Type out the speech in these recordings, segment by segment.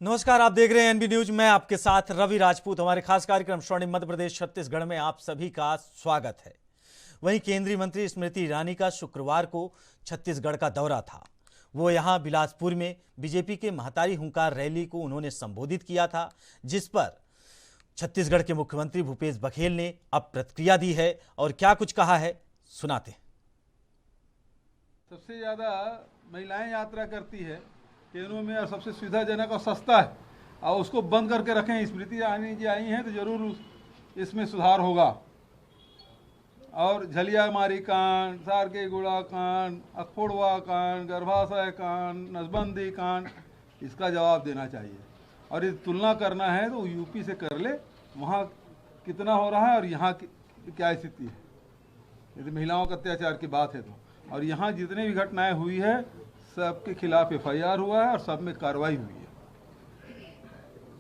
नमस्कार, आप देख रहे हैं एनबी न्यूज। मैं आपके साथ रवि राजपूत। हमारे खास कार्यक्रम स्वर्णिम मध्य प्रदेश छत्तीसगढ़ में आप सभी का स्वागत है। वहीं केंद्रीय मंत्री स्मृति ईरानी का शुक्रवार को छत्तीसगढ़ का दौरा था। वो यहां बिलासपुर में बीजेपी के महतारी हुंकार रैली को उन्होंने संबोधित किया था, जिस पर छत्तीसगढ़ के मुख्यमंत्री भूपेश बघेल ने अब प्रतिक्रिया दी है और क्या कुछ कहा है, सुनाते हैं। सबसे ज़्यादा महिलाएं यात्रा करती है ट्रेनों में और सबसे सुविधाजनक और सस्ता है, और उसको बंद करके रखें। स्मृति ईरानी जी आई हैं तो ज़रूर इसमें सुधार होगा। और झलियामारी कांड, सारकेगुड़ा कांड, अखोड़वा कांड, गर्भाशय कांड, नसबंदी कांड, इसका जवाब देना चाहिए। और ये तुलना करना है तो यूपी से कर ले, वहाँ कितना हो रहा है और यहाँ की क्या स्थिति है। यदि महिलाओं का अत्याचार की बात है तो, और यहाँ जितनी भी घटनाएं हुई है सबके खिलाफ एफआईआर हुआ है और सब में कार्रवाई हुई है।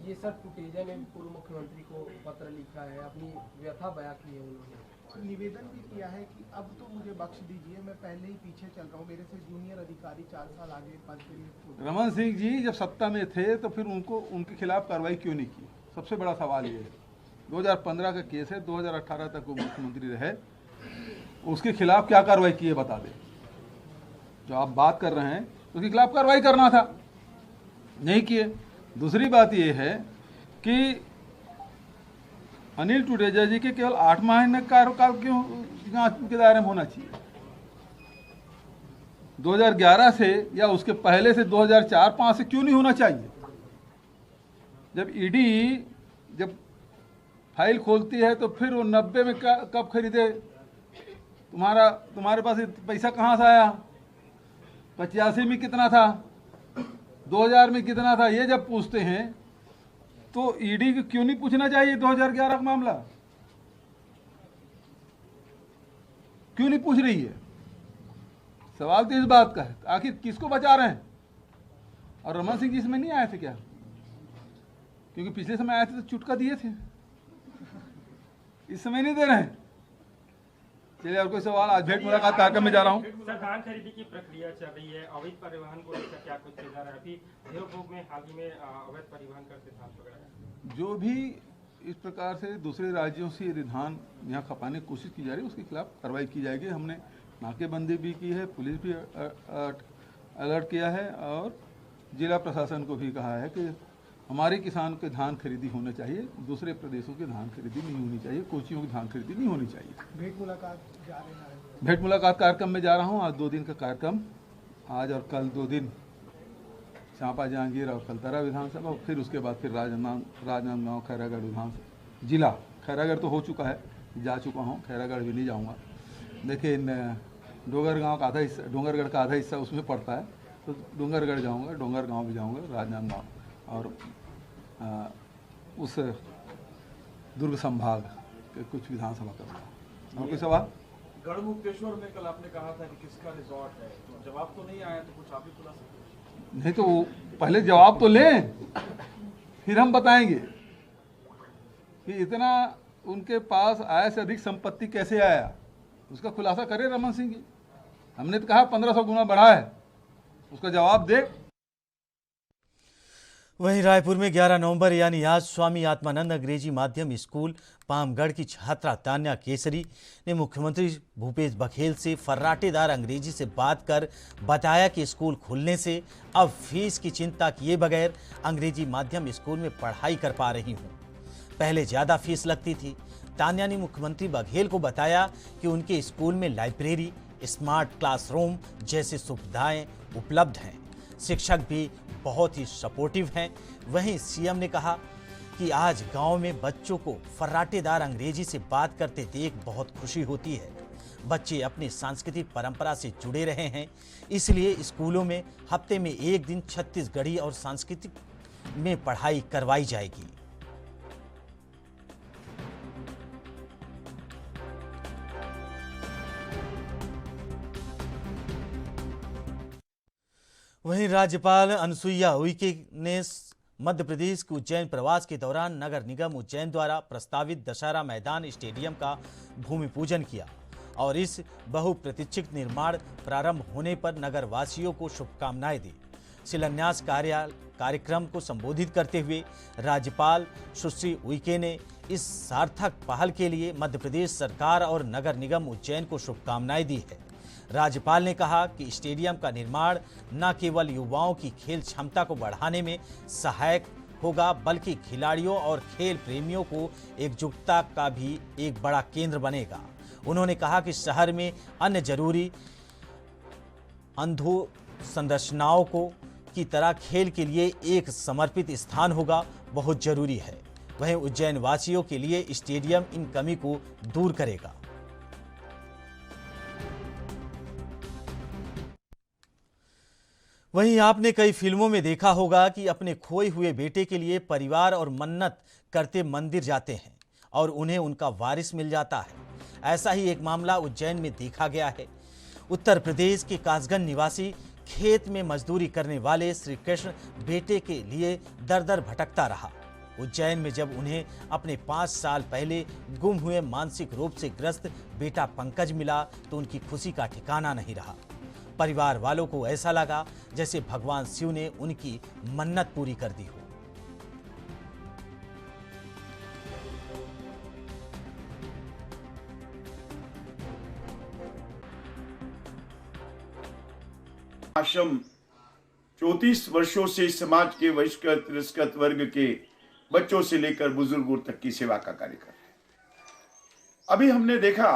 ये सर फुटेजा ने पूर्व मुख्यमंत्री को पत्र लिखा है, अपनी व्यथा बयां की है उन्होंने। निवेदन भी किया है कि अब तो मुझे बख्श दीजिए, मैं पहले ही पीछे चल रहा हूँ, मेरे से जूनियर अधिकारी 4 साल आगे पद के लिए। रमन सिंह जी जब सत्ता में थे तो फिर उनके खिलाफ कार्रवाई क्यों नहीं की? सबसे बड़ा सवाल ये है। 2015 का केस है, 2018 तक वो मुख्यमंत्री रहे, उसके खिलाफ क्या कार्रवाई की है बता दें। जो आप बात कर रहे हैं उसके खिलाफ कार्रवाई करना था, नहीं किए। दूसरी बात यह है कि अनिल टुटेजा जी के केवल 8 महीने कार्यकाल क्यों जांच के दायरे में होना चाहिए? 2011 से या उसके पहले से 2004-5 से क्यों नहीं होना चाहिए? जब ईडी जब फाइल खोलती है तो फिर वो 90 में कब खरीदे? तुम्हारे पास पैसा कहाँ से आया? 85 में कितना था, 2000 में कितना था? ये जब पूछते हैं तो ईडी को क्यों नहीं पूछना चाहिए 2011 का मामला? क्यों नहीं पूछ रही है? सवाल तो इस बात का है, आखिर किसको बचा रहे हैं? और रमन सिंह जी इसमें नहीं आए थे क्या? क्योंकि पिछले समय आए थे तो चुटका दिए थे, इस समय नहीं दे रहे हैं। चलिए और कोई सवाल? आज भेंट मुलाकात कार्यक्रम में जा रहा हूँ। सर, धान खरीदी की प्रक्रिया चल रही है, अवैध परिवहन को लेकर क्या कुछ चल रहा है? अभी देवभोग में हाल ही में अवैध परिवहन करते धान पकड़ा। जो भी इस प्रकार से दूसरे राज्यों से यदि धान यहाँ खपाने की कोशिश की जा रही है उसके खिलाफ कार्रवाई की जाएगी। हमने नाकेबंदी भी की है, पुलिस भी अलर्ट किया है और जिला प्रशासन को भी कहा है कि हमारे किसान के धान खरीदी होना चाहिए, दूसरे प्रदेशों की धान खरीदी नहीं होनी चाहिए, कोचियों की धान खरीदी नहीं होनी चाहिए। भेंट मुलाकात जा रहे हैं? भेंट मुलाकात कार्यक्रम में जा रहा हूँ। आज 2 दिन का कार्यक्रम, आज और कल 2 दिन चांपा जहांगीर और कलतरा विधानसभा, और फिर उसके बाद फिर राजनांदगांव खैरागढ़ विधानसभा जिला। खैरागढ़ तो हो चुका है, जा चुका हूँ, खैरागढ़ भी नहीं जाऊँगा। लेकिन डोंगरगढ़ का आधा हिस्सा उसमें पड़ता है, तो डोंगरगढ़ जाऊँगा, डोंगरगांव भी जाऊँगा, राजनांदगांव और उस दुर्ग संभाग के कुछ विधानसभा करूँगा। और कोई सवाल? गढ़मुक्तेश्वर में कल आपने कहा था कि किसका रिजॉर्ट है, तो जवाब तो नहीं आया, तो कुछ आप ही खुला सकते हैं? नहीं तो पहले जवाब तो लें, फिर हम बताएंगे कि इतना उनके पास आय से अधिक संपत्ति कैसे आया, उसका खुलासा करे रमन सिंह जी। हमने तो कहा 1500 गुना बढ़ा है, उसका जवाब दे। वहीं रायपुर में 11 नवंबर यानी आज स्वामी आत्मानंद अंग्रेजी माध्यम स्कूल पामगढ़ की छात्रा तान्या केसरी ने मुख्यमंत्री भूपेश बघेल से फर्राटेदार अंग्रेजी से बात कर बताया कि स्कूल खुलने से अब फीस की चिंता किए बगैर अंग्रेजी माध्यम स्कूल में पढ़ाई कर पा रही हूँ। पहले ज़्यादा फीस लगती थी। तान्या ने मुख्यमंत्री बघेल को बताया कि उनके स्कूल में लाइब्रेरी, स्मार्ट क्लासरूम जैसी सुविधाएं उपलब्ध हैं, शिक्षक भी बहुत ही सपोर्टिव हैं। वहीं सीएम ने कहा कि आज गांव में बच्चों को फर्राटेदार अंग्रेजी से बात करते देख बहुत खुशी होती है। बच्चे अपनी सांस्कृतिक परंपरा से जुड़े रहे हैं, इसलिए स्कूलों में हफ्ते में 1 दिन छत्तीसगढ़ी और सांस्कृतिक में पढ़ाई करवाई जाएगी। वहीं राज्यपाल अनुसुईया उइके ने मध्य प्रदेश के उज्जैन प्रवास के दौरान नगर निगम उज्जैन द्वारा प्रस्तावित दशहरा मैदान स्टेडियम का भूमि पूजन किया और इस बहुप्रतीक्षित निर्माण प्रारंभ होने पर नगर वासियों को शुभकामनाएं दी। शिलान्यास कार्यक्रम को संबोधित करते हुए राज्यपाल सुश्री उइके ने इस सार्थक पहल के लिए मध्य प्रदेश सरकार और नगर निगम उज्जैन को शुभकामनाएं दी है। राज्यपाल ने कहा कि स्टेडियम का निर्माण न केवल युवाओं की खेल क्षमता को बढ़ाने में सहायक होगा, बल्कि खिलाड़ियों और खेल प्रेमियों को एकजुटता का भी एक बड़ा केंद्र बनेगा। उन्होंने कहा कि शहर में अन्य जरूरी संरचनाओं को की तरह खेल के लिए एक समर्पित स्थान होगा, बहुत जरूरी है। वहीं उज्जैन वासियों के लिए स्टेडियम इन कमी को दूर करेगा। वहीं आपने कई फिल्मों में देखा होगा कि अपने खोए हुए बेटे के लिए परिवार और मन्नत करते मंदिर जाते हैं और उन्हें उनका वारिस मिल जाता है। ऐसा ही एक मामला उज्जैन में देखा गया है। उत्तर प्रदेश के कासगंज निवासी खेत में मजदूरी करने वाले श्री कृष्ण बेटे के लिए दर दर भटकता रहा। उज्जैन में जब उन्हें अपने 5 साल पहले गुम हुए मानसिक रोग से ग्रस्त बेटा पंकज मिला तो उनकी खुशी का ठिकाना नहीं रहा। परिवार वालों को ऐसा लगा जैसे भगवान शिव ने उनकी मन्नत पूरी कर दी हो। आश्रम 34 वर्षों से समाज के वरिष्ठ तिरस्कृत वर्ग के बच्चों से लेकर बुजुर्गों तक की सेवा का कार्य कर रहे हैं। अभी हमने देखा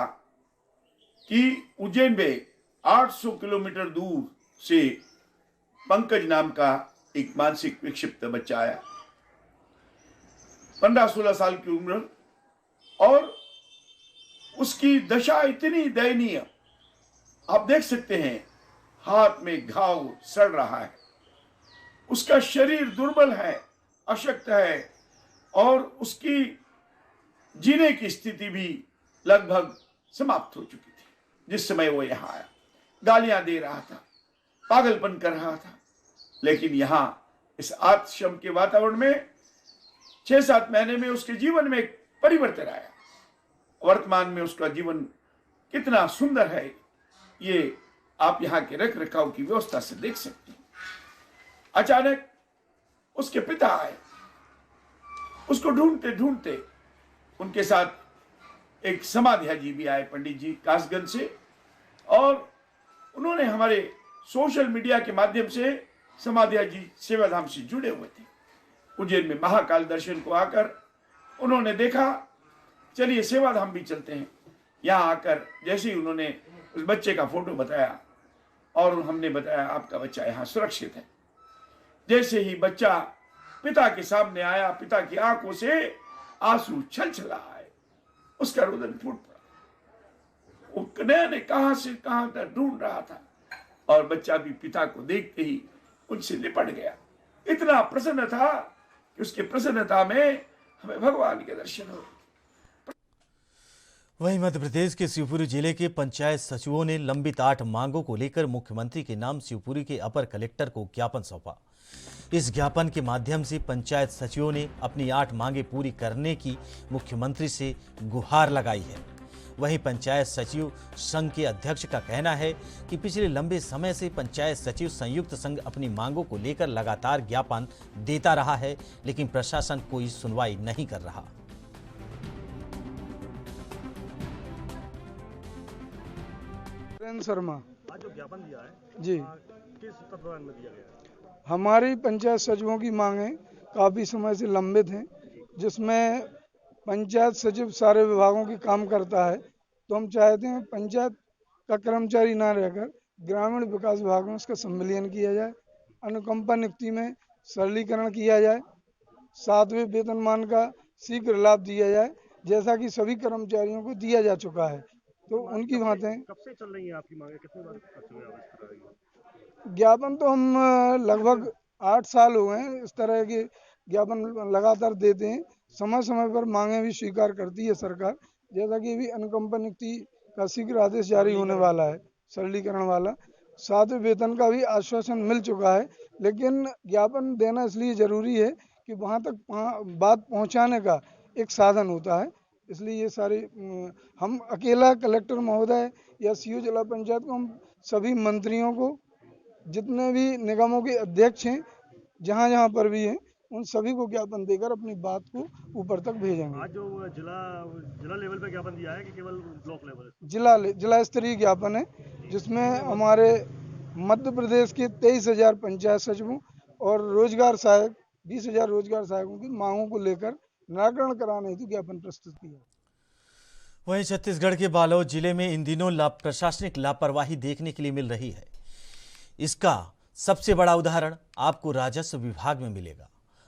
कि उज्जैन में 800 किलोमीटर दूर से पंकज नाम का एक मानसिक विक्षिप्त बच्चा आया, 15-16 साल की उम्र, और उसकी दशा इतनी दयनीय, आप देख सकते हैं, हाथ में घाव सड़ रहा है, उसका शरीर दुर्बल है, अशक्त है, और उसकी जीने की स्थिति भी लगभग समाप्त हो चुकी थी। जिस समय वो यहाँ आया, गालियां दे रहा था, पागलपन कर रहा था, लेकिन यहाँ इस आश्रम के वातावरण में 6-7 महीने में उसके जीवन में एक परिवर्तन आया। वर्तमान में उसका जीवन कितना सुंदर है, ये आप यहाँ के रख रखाव की व्यवस्था से देख सकते हैं। अचानक उसके पिता आए, उसको ढूंढते ढूंढते उनके साथ एक समाध्या जी भी आए, पंडित जी कासगंज से, और उन्होंने हमारे सोशल मीडिया के माध्यम से समाध्या जी सेवाधाम से जुड़े हुए थे। उज्जैन में महाकाल दर्शन को आकर उन्होंने देखा, चलिए सेवाधाम भी चलते हैं। यहाँ आकर जैसे ही उन्होंने उस बच्चे का फोटो बताया और हमने बताया आपका बच्चा यहाँ सुरक्षित है, जैसे ही बच्चा पिता के सामने आया, पिता की आंखों से आंसू छलछला आए, उसका रुदन फूट पड़ा। वो कन्हैया ने कहां से कहां तक ढूंढ रहा था, और बच्चा भी पिता को देखते ही उनसे लिपट गया। इतना प्रसन्न था कि उसकी प्रसन्नता में हमें भगवान के दर्शन हो। वहीं मध्य प्रदेश के शिवपुरी जिले के पंचायत सचिवों ने लंबित 8 मांगों को लेकर मुख्यमंत्री के नाम शिवपुरी के अपर कलेक्टर को ज्ञापन सौंपा। इस ज्ञापन के माध्यम से पंचायत सचिवों ने अपनी 8 मांगें पूरी करने की मुख्यमंत्री से गुहार लगाई है। वहीं पंचायत सचिव संघ के अध्यक्ष का कहना है कि पिछले लंबे समय से पंचायत सचिव संयुक्त संघ अपनी मांगों को लेकर लगातार ज्ञापन देता रहा है, लेकिन प्रशासन कोई सुनवाई नहीं कर रहा। शर्मा आज जो ज्ञापन दिया है जी, किस तत्वावधान में दिया गया है? हमारी पंचायत सचिवों की मांगें काफ़ी समय से लंबित हैं, जिसमें पंचायत सचिव सारे विभागों की काम करता है, तो हम चाहते हैं पंचायत का कर्मचारी ना रहकर ग्रामीण विकास विभाग में उसका संविलियन किया जाए, अनुकंपा नियुक्ति में सरलीकरण किया जाए, 7वें वेतनमान का शीघ्र लाभ दिया जाए, जैसा कि सभी कर्मचारियों को दिया जा चुका है। तो उनकी बातें कब से चल रही है आपकी मांगे, कितने बार कर चुके हैं आप इस तरह की? ज्ञापन तो हम लगभग 8 साल हो गए हैं, इस तरह के ज्ञापन लगातार देते हैं। समय समय पर मांगे भी स्वीकार करती है सरकार, जैसा कि अभी अनुकंपा नियुक्ति का शीघ्र आदेश जारी होने वाला है, सरलीकरण वाला। 7वें वेतन का भी आश्वासन मिल चुका है, लेकिन ज्ञापन देना इसलिए जरूरी है कि वहाँ तक बात पहुँचाने का एक साधन होता है। इसलिए ये सारे हम अकेला कलेक्टर महोदय या सीओ जिला पंचायत को, हम सभी मंत्रियों को जितने भी निगमों के अध्यक्ष हैं जहाँ जहाँ पर भी हैं उन सभी को ज्ञापन देकर अपनी बात को ऊपर तक भेजेंगे। आज जो जिला लेवल पे ज्ञापन दिया है कि केवल ब्लॉक लेवल? जिला स्तरीय ज्ञापन है जिसमें हमारे मध्य प्रदेश के 23,000 पंचायत सचिवों और रोजगार सहायक 20,000 रोजगार सहायकों की मांगों को लेकर निराकरण कराने हेतु ज्ञापन प्रस्तुत किया। वहीं छत्तीसगढ़ के बालोद जिले में इन दिनों प्रशासनिक लापरवाही देखने के लिए मिल रही है। इसका सबसे बड़ा उदाहरण आपको राजस्व विभाग में मिलेगा,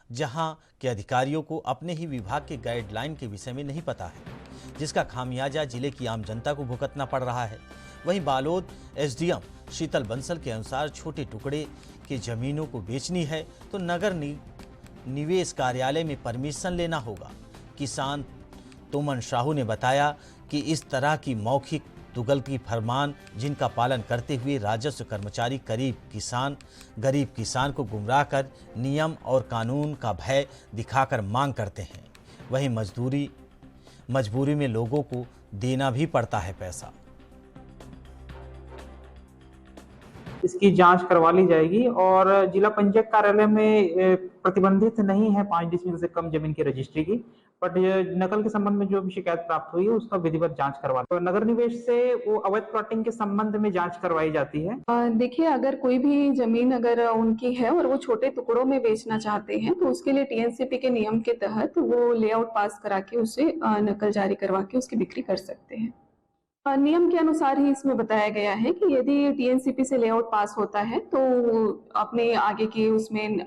जहां के अधिकारियों को अपने ही विभाग के गाइडलाइन के विषय में नहीं पता है, जिसका खामियाजा जिले की आम जनता को भुगतना पड़ रहा है। वहीं बालोद एसडीएम शीतल बंसल के अनुसार छोटे टुकड़े की जमीनों को बेचनी है तो नगर निवेश कार्यालय में परमिशन लेना होगा। किसान तोमन साहू ने बताया कि इस तरह की मौखिक तुगलकी फरमान जिनका पालन करते हुए राजस्व कर्मचारी गरीब किसान को गुमराह कर नियम और कानून का भय दिखाकर मांग करते हैं। वहीं मजबूरी में लोगों को देना भी पड़ता है पैसा। इसकी जांच करवा ली जाएगी और जिला पंचायत कार्यालय में प्रतिबंधित नहीं है 5 डिसमिल से कम जमीन की रजिस्ट्री की, बट नकल के संबंध में जो भी शिकायत प्राप्त हुई है उसका विधिवत जांच करवा। तो नगर निवेश से वो अवैध प्लॉटिंग के संबंध में जांच करवाई जाती है। देखिए, अगर कोई भी जमीन अगर उनकी है और वो छोटे टुकड़ों में बेचना चाहते हैं तो उसके लिए टीएनसीपी के नियम के तहत वो लेआउट पास करा के उसे नकल जारी करवा के उसकी बिक्री कर सकते हैं। नियम के अनुसार ही इसमें बताया गया है कि यदि टीएनसीपी से लेआउट पास होता है तो अपने आगे की उसमें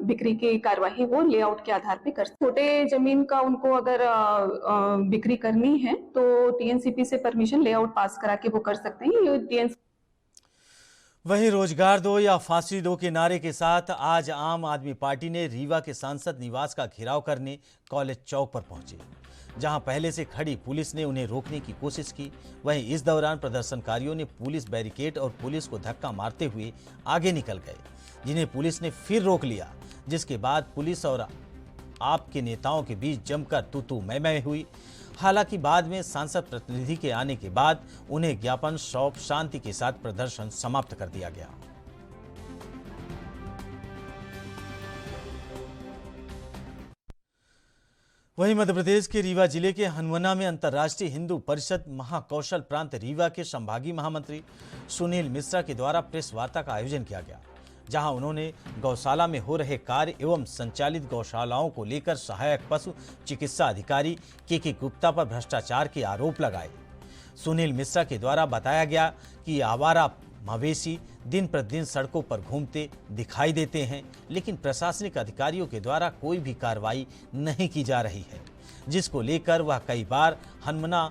बिक्री की कार्यवाही वो लेआउट के आधार पे कर। छोटे जमीन का उनको अगर बिक्री करनी है तो टीएनसीपी से परमिशन लेआउट पास करा के वो कर सकते हैं। ये टीएनसीपी। वहीं रोजगार दो या फांसी दो के नारे के साथ आज आम आदमी पार्टी ने रीवा के सांसद निवास का घेराव करने कॉलेज चौक पर पहुंचे, जहां पहले से खड़ी पुलिस ने उन्हें रोकने की कोशिश की। वहीं इस दौरान प्रदर्शनकारियों ने पुलिस बैरिकेड और पुलिस को धक्का मारते हुए आगे निकल गए, जिन्हें पुलिस ने फिर रोक लिया, जिसके बाद पुलिस और आपके नेताओं के बीच जमकर तू मैं हुई। हालांकि बाद में सांसद प्रतिनिधि के आने के बाद उन्हें ज्ञापन सौंप शांति के साथ प्रदर्शन समाप्त कर दिया गया। वहीं मध्य प्रदेश के रीवा जिले के हनुमना में अंतर्राष्ट्रीय हिंदू परिषद महाकौशल प्रांत रीवा के संभागीय महामंत्री सुनील मिश्रा के द्वारा प्रेस वार्ता का आयोजन किया गया, जहां उन्होंने गौशाला में हो रहे कार्य एवं संचालित गौशालाओं को लेकर सहायक पशु चिकित्सा अधिकारी के गुप्ता पर भ्रष्टाचार के आरोप लगाए। सुनील मिश्रा के द्वारा बताया गया कि आवारा मवेशी दिन प्रतिदिन सड़कों पर घूमते दिखाई देते हैं, लेकिन प्रशासनिक अधिकारियों के द्वारा कोई भी कार्रवाई नहीं की जा रही है, जिसको लेकर वह कई बार हनुमना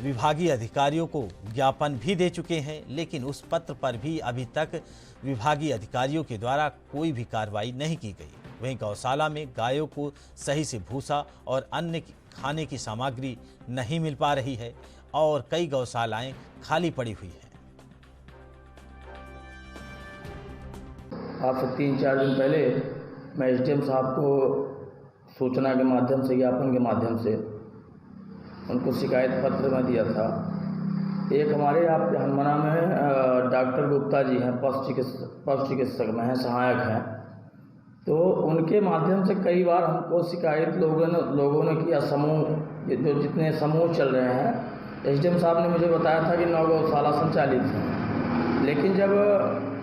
विभागीय अधिकारियों को ज्ञापन भी दे चुके हैं, लेकिन उस पत्र पर भी अभी तक विभागीय अधिकारियों के द्वारा कोई भी कार्रवाई नहीं की गई। वहीं गौशाला में गायों को सही से भूसा और अन्य खाने की सामग्री नहीं मिल पा रही है और कई गौशालाएं खाली पड़ी हुई हैं। आज से 3-4 दिन पहले मैं एसडीएम साहब को सूचना के माध्यम से, ज्ञापन के माध्यम से उनको शिकायत पत्र में दिया था। एक हमारे यहाँ हनुमना में डॉक्टर गुप्ता जी हैं, पशु चिकित्सक में हैं, सहायक हैं, तो उनके माध्यम से कई बार हमको शिकायत लोगों ने किया। जो जितने समूह चल रहे हैं, एसडीएम साहब ने मुझे बताया था कि 9 गौशाला संचालित हैं, लेकिन जब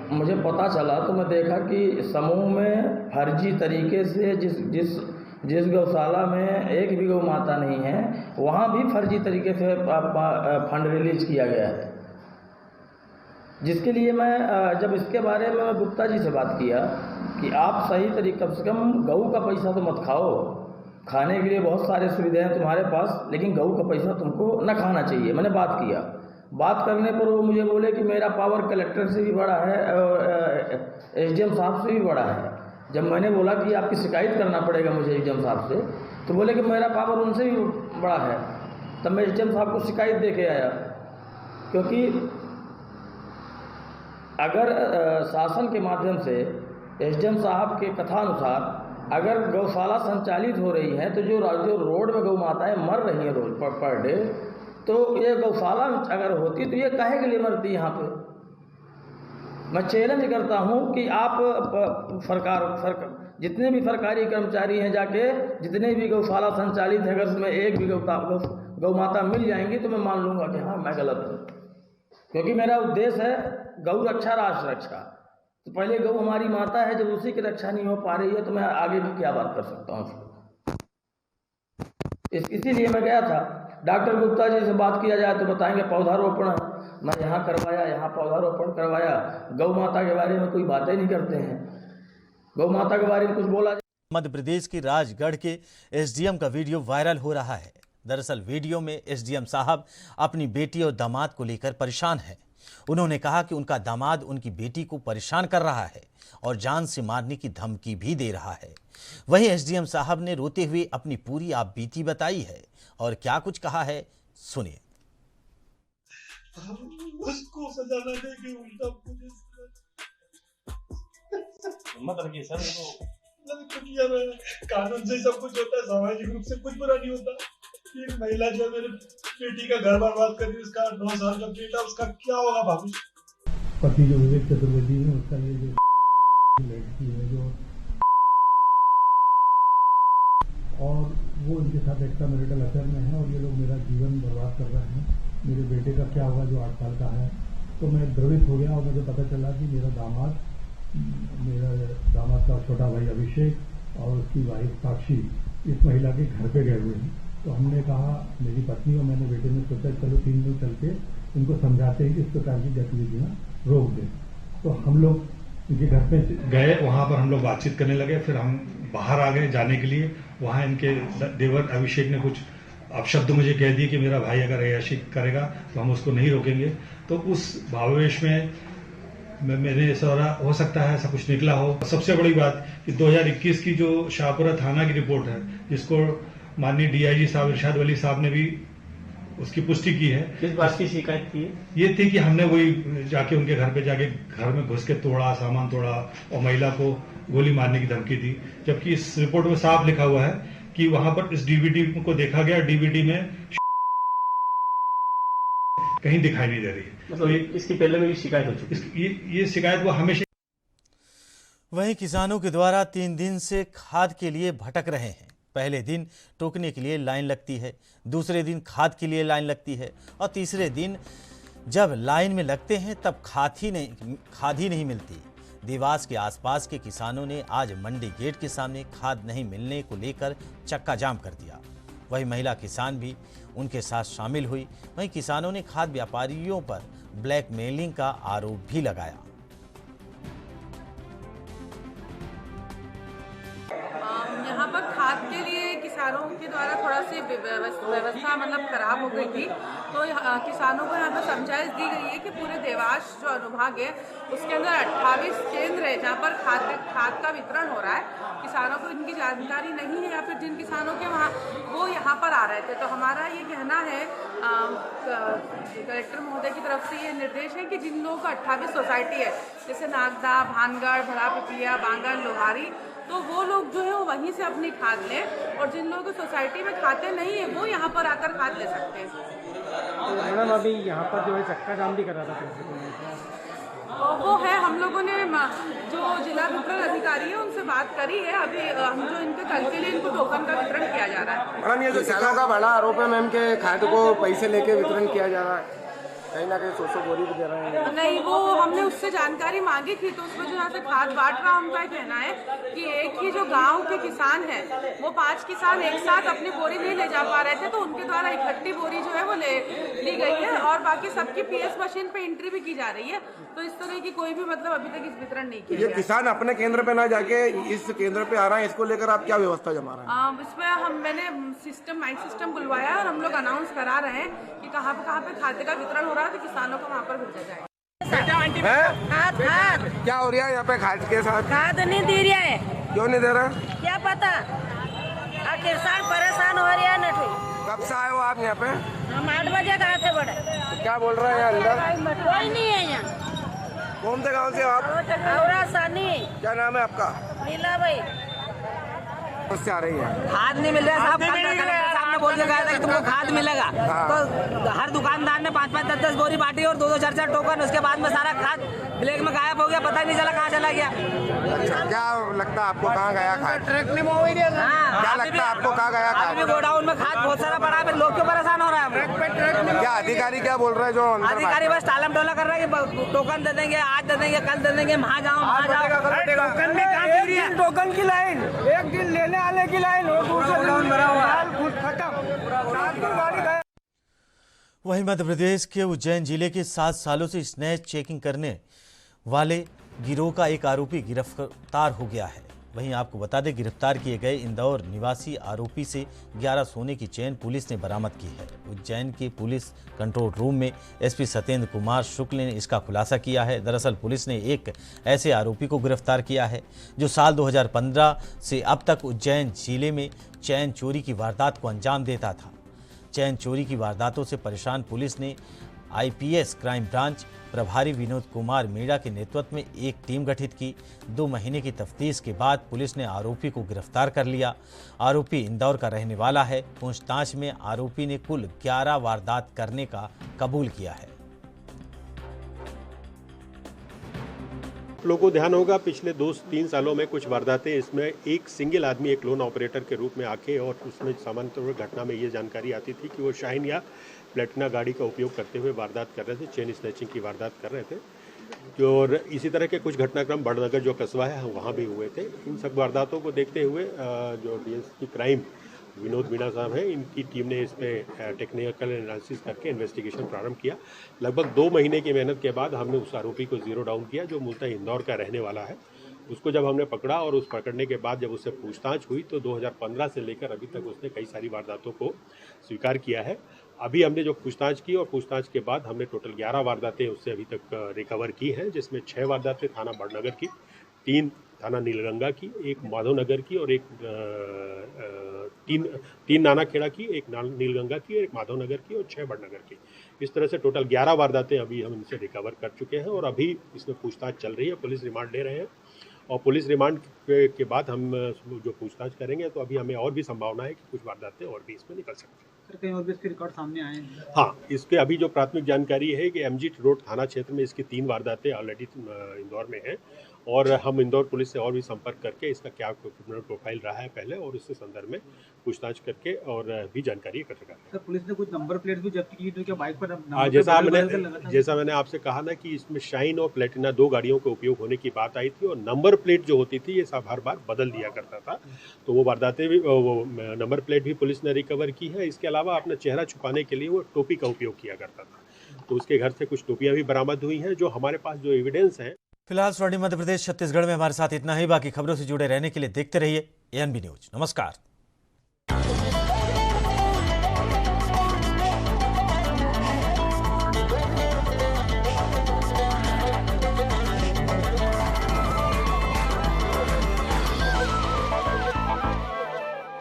मुझे पता चला तो मैं देखा कि समूह में फर्जी तरीके से जिस गौशाला में एक भी गौ माता नहीं है, वहाँ भी फर्जी तरीके से फंड रिलीज किया गया है। जिसके लिए मैं जब इसके बारे में गुप्ता जी से बात किया कि आप सही तरीके, कम से कम गऊ का पैसा तो मत खाओ, खाने के लिए बहुत सारे सुविधाएं तुम्हारे पास, लेकिन गऊ का पैसा तुमको न खाना चाहिए। मैंने बात किया, बात करने पर वो मुझे बोले कि मेरा पावर कलेक्टर से भी बड़ा है और एसडीएम साहब से भी बड़ा है। जब मैंने बोला कि आपकी शिकायत करना पड़ेगा मुझे एसडीएम साहब से, तो बोले कि मेरा पावर उनसे भी बड़ा है। तब मैं एसडीएम साहब को शिकायत दे के आया, क्योंकि अगर शासन के माध्यम से एसडीएम साहब के कथानुसार अगर गौशाला संचालित हो रही है तो जो रोड में गौ माताएँ मर रही हैं रोज पर डे, तो ये गौशाला अगर होती तो ये काहे के लिए मरती यहाँ पे? मैं चैलेंज करता हूं कि आप जितने भी सरकारी कर्मचारी हैं जाके जितने भी गौशाला संचालित हैं, अगर उसमें एक भी गौ माता मिल जाएंगी तो मैं मान लूँगा कि हाँ मैं गलत हूँ, क्योंकि मेरा उद्देश्य है गौ रक्षा राष्ट्र रक्षा। तो पहले गौ हमारी माता है, जब उसी की रक्षा नहीं हो पा रही है तो मैं आगे भी क्या बात कर सकता हूँ। इसीलिए मैं गया था। डॉक्टर गुप्ता जी से बात किया जाए तो बताएंगे पौधारोपण मैं यहाँ करवाया, यहाँ पौधारोपण करवाया। गौ माता के बारे में कोई बातें नहीं करते हैं, गौ माता के बारे में कुछ बोला। मध्य प्रदेश के राजगढ़ के एसडीएम का वीडियो वायरल हो रहा है। दरअसल वीडियो में एसडीएम साहब अपनी बेटी और दामाद को लेकर परेशान हैं। उन्होंने कहा कि उनका दामाद उनकी बेटी को परेशान कर रहा है और जान से मारने की धमकी भी दे रहा है। वहीं एसडीएम साहब ने रोते हुए अपनी पूरी आपबीती बताई है और क्या कुछ कहा है, सुनिए। उसको सजा न देगी उल्टा मुझे हिम्मत रखिए सर। कानून से सब कुछ होता है, सामाजिक रूप से कुछ बुरा नहीं होता। एक महिला जो मेरे बेटी का घर बर्बाद कर दी, उसका 9 साल का बेटा, उसका क्या होगा भविष्य। पति जो विवेक चतुर्वेदी है, उसका ये जो लड़की है जो, और वो इनके साथ एक्स्ट्रा मैरिटल अफेयर में है और ये लोग मेरा जीवन बर्बाद कर रहे हैं। मेरे बेटे का क्या होगा जो 8 साल का है। तो मैं द्रवित हो गया और मुझे पता चला कि मेरा दामाद का छोटा भाई अभिषेक और उसकी वाइफ साक्षी इस महिला के घर पे गए हुए हैं। तो हमने कहा, मेरी पत्नी और मैंने बेटे ने सोचा चलो 3 दिन चल के इनको समझाते हैं कि इस प्रकार की गतिविधियां रोक दें। तो हम लोग इनके घर पे गए, वहां पर हम लोग बातचीत करने लगे। फिर हम बाहर आ गए जाने के लिए। वहां इनके देवर अभिषेक ने कुछ अपशब्द मुझे कह दिए कि मेरा भाई अगर अय्याशी करेगा तो हम उसको नहीं रोकेंगे। तो उस भावावेश में मैंने हो सकता है ऐसा कुछ निकला हो। सबसे बड़ी बात कि 2021 की जो शाहपुरा थाना की रिपोर्ट है, जिसको माननीय डीआईजी साहब इरशाद वली साहब ने भी उसकी पुष्टि की है। किस बात की शिकायत की है? ये थी कि हमने वही जाके उनके घर पे जाके घर में घुस के तोड़ा, सामान तोड़ा और महिला को गोली मारने की धमकी दी। जबकि इस रिपोर्ट में साफ लिखा हुआ है कि वहां पर इस डीवीडी को देखा गया, डीवीडी में कहीं दिखाई नहीं दे रही है। मतलब इसकी पहले में भी शिकायत हो चुकी है। ये शिकायत वो हमेशा। वहीं किसानों के द्वारा 3 दिन से खाद के लिए भटक रहे हैं। पहले दिन टोकने के लिए लाइन लगती है, दूसरे दिन खाद के लिए लाइन लगती है और तीसरे दिन जब लाइन में लगते हैं तब खाद ही नहीं मिलती। देवास के आसपास के किसानों ने आज मंडी गेट के सामने खाद नहीं मिलने को लेकर चक्का जाम कर दिया। वहीं महिला किसान भी उनके साथ शामिल हुई। वहीं किसानों ने खाद व्यापारियों पर ब्लैकमेलिंग का आरोप भी लगाया। यहाँ पर खाद के लिए किसानों के द्वारा थोड़ा सी व्यवस्था मतलब खराब हो गई थी। तो किसानों को यहाँ पर समझाइश दी गई है कि पूरे देवास जो अनुभाग है उसके अंदर 28 केंद्र है जहाँ पर खाद का वितरण हो रहा है। किसानों को इनकी जानकारी नहीं है या फिर जिन किसानों के वहाँ वो यहाँ पर आ रहे थे। तो हमारा ये कहना है कलेक्टर महोदय की तरफ से ये निर्देश है कि जिन लोगों का 28 सोसाइटी है, जैसे नागदा, भानगढ़, भरा पिपिया, बांगल, लोहारी, तो वो लोग जो है वो वहीं से अपनी खाद लें और जिन लोगों की सोसाइटी में खाते नहीं है वो यहाँ पर आकर खाद ले सकते हैं। मैडम अभी यहाँ पर जो है चक्का जाम भी कर रहा था, तो वो है हम लोगों ने जो जिला वितरण अधिकारी है उनसे बात करी है। अभी हम जो इनके कल के लिए इनको टोकन का वितरण किया जा रहा है। मैडम ये जो किसानों का बड़ा आरोप है मैम के खाद को पैसे लेके वितरण किया जा रहा है, कहीं ना कहीं 100 बोरी भी दे रहे हैं। नहीं, वो हमने उससे जानकारी मांगी थी तो उसमें जो यहाँ से खाद बांट रहा उनका कहना है कि एक ही जो गांव के किसान है वो 5 किसान एक साथ अपनी बोरी नहीं ले जा पा रहे थे, तो उनके द्वारा इकट्ठी बोरी जो है वो ली गई है और बाकी सबकी पीएस मशीन पे एंट्री भी की जा रही है। तो इस तरह की कोई भी मतलब अभी तक इस वितरण नहीं किया। ये किसान अपने केंद्र पे ना जाके इस केंद्र पे आ रहा है, इसको लेकर आप क्या व्यवस्था जमा रहे हैं? इसमें मैंने माइक सिस्टम बुलवाया और हम लोग अनाउंस करा रहे हैं कि कहाँ पे खाद्य का वितरण हो रहा है तो किसानों को वहाँ पर भेजा जाए। खाद क्या हो रहा है यहाँ पे खाद के साथ? खाद नहीं दे रहा है। क्यों नहीं दे रहा? क्या पता, किसान परेशान हो रहा है। नहीं, कब से आए हो आप यहाँ पे? हम 8 बजे गए थे बड़े। तो क्या बोल रहे हैं अंदर? कोई नहीं है यहाँ। कौन से गाँव से आप? औरा सानी। क्या नाम है आपका? नीला भाई। उससे आ रही है। खाद नहीं मिल रहा है साहब। ऐसा बोल के गया था कि तुमको खाद मिलेगा, तो हर दुकानदार ने 5-5, 10-10 बोरी बांटी और 2-2, 4-4 टोकन। उसके बाद में सारा खाद ब्लैक में गायब हो गया, पता ही नहीं चला कहाँ चला गया। अच्छा, क्या लगता है आपको कहाँ गया खाद? ट्रक ने मोह दिया। क्या लगता है आपको कहाँ गया खाद? अभी गोडाउन में खाद बहुत सारा पड़ा है, लोग क्यों परेशान हो रहा है? क्या अधिकारी क्या बोल रहे हैं? जो अधिकारी बस टालम टोला कर रहा है कि टोकन दे देंगे, आज दे देंगे, कल दे देंगे, वहाँ जाओ वहाँ जाओ। टोकन में कहाँ गिरी है? टोकन की लाइन, एक दिन लेने आने की लाइन, और दूसरे दिन खत्म। वहीं मध्य प्रदेश के उज्जैन जिले के 7 सालों से स्नैच चेकिंग करने वाले गिरोह का एक आरोपी गिरफ्तार हो गया है। वहीं आपको बता दें, गिरफ्तार किए गए इंदौर निवासी आरोपी से 11 सोने की चेन पुलिस ने बरामद की है। उज्जैन के पुलिस कंट्रोल रूम में एसपी सत्येंद्र कुमार शुक्ल ने इसका खुलासा किया है। दरअसल पुलिस ने एक ऐसे आरोपी को गिरफ्तार किया है जो साल 2015 से अब तक उज्जैन जिले में चैन चोरी की वारदात को अंजाम देता था। चैन चोरी की वारदातों से परेशान पुलिस ने आईपीएस क्राइम ब्रांच प्रभारी विनोद कुमार मीणा के नेतृत्व में एक टीम गठित की। 2 महीने की तफ्तीश के बाद पुलिस ने आरोपी को गिरफ्तार कर लिया। आरोपी इंदौर का रहने वाला है। पूछताछ में आरोपी ने कुल 11 वारदात करने का कबूल किया है। लोगों को ध्यान होगा, पिछले 2-3 सालों में कुछ वारदातें, इसमें एक सिंगल आदमी एक लोन ऑपरेटर के रूप में आके, और उसमें सामान्य तौर पर घटना में ये जानकारी आती थी कि वो शाइन या प्लेटिना गाड़ी का उपयोग करते हुए वारदात कर रहे थे, चेन स्नैचिंग की वारदात कर रहे थे। और इसी तरह के कुछ घटनाक्रम बड़नगर जो कस्बा है वहाँ भी हुए थे। इन सब वारदातों को देखते हुए जो डीएसपी क्राइम विनोद मीणा साहब हैं, इनकी टीम ने इस पर टेक्निकल एनालिसिस करके इन्वेस्टिगेशन प्रारंभ किया। लगभग 2 महीने की मेहनत के बाद हमने उस आरोपी को जीरो डाउन किया जो मूलतः इंदौर का रहने वाला है। उसको जब हमने पकड़ा और उस पकड़ने के बाद जब उससे पूछताछ हुई तो 2015 से लेकर अभी तक उसने कई सारी वारदातों को स्वीकार किया है। अभी हमने जो पूछताछ की और पूछताछ के बाद हमने टोटल 11 वारदातें उससे अभी तक रिकवर की हैं, जिसमें 6 वारदातें थाना बड़नगर की, 3 थाना नीलगंगा की, 1 माधवनगर की और 3 नानाखेड़ा की, 1 नीलगंगा की, 1 माधवनगर की और 6 बड़नगर की। इस तरह से टोटल 11 वारदातें अभी हम इनसे रिकवर कर चुके हैं और अभी इसमें पूछताछ चल रही है। पुलिस रिमांड ले रहे हैं और पुलिस रिमांड के बाद हम जो पूछताछ करेंगे तो अभी हमें और भी संभावना है कि कुछ वारदातें और भी इसमें निकल सकती हैं। सर, कहीं और भी इसके रिकॉर्ड सामने आए हैं? हाँ, इसके अभी जो प्राथमिक जानकारी है कि एमजी रोड थाना क्षेत्र में इसकी 3 वारदातें ऑलरेडी इंदौर में हैं और हम इंदौर पुलिस से और भी संपर्क करके इसका क्या क्रिमिनल प्रोफाइल रहा है पहले और इसके संदर्भ में पूछताछ करके और भी जानकारी एकत्र कर। सर, पुलिस ने कुछ नंबर प्लेट भी जब्त की, तो क्या बाइक पर जैसा मैंने आपसे कहा ना कि इसमें शाइन और प्लेटिना 2 गाड़ियों के उपयोग होने की बात आई थी और नंबर प्लेट जो होती थी ये सब हर बार बदल दिया करता था, तो वो वारदातें भी, वो नंबर प्लेट भी पुलिस ने रिकवर की है। इसके अलावा अपना चेहरा छुपाने के लिए वो टोपी का उपयोग किया करता था, तो उसके घर से कुछ टोपियां भी बरामद हुई हैं जो हमारे पास जो एविडेंस है। फिलहाल स्वर्णिम मध्य प्रदेश छत्तीसगढ़ में हमारे साथ इतना ही। बाकी खबरों से जुड़े रहने के लिए देखते रहिए एएनबी न्यूज। नमस्कार।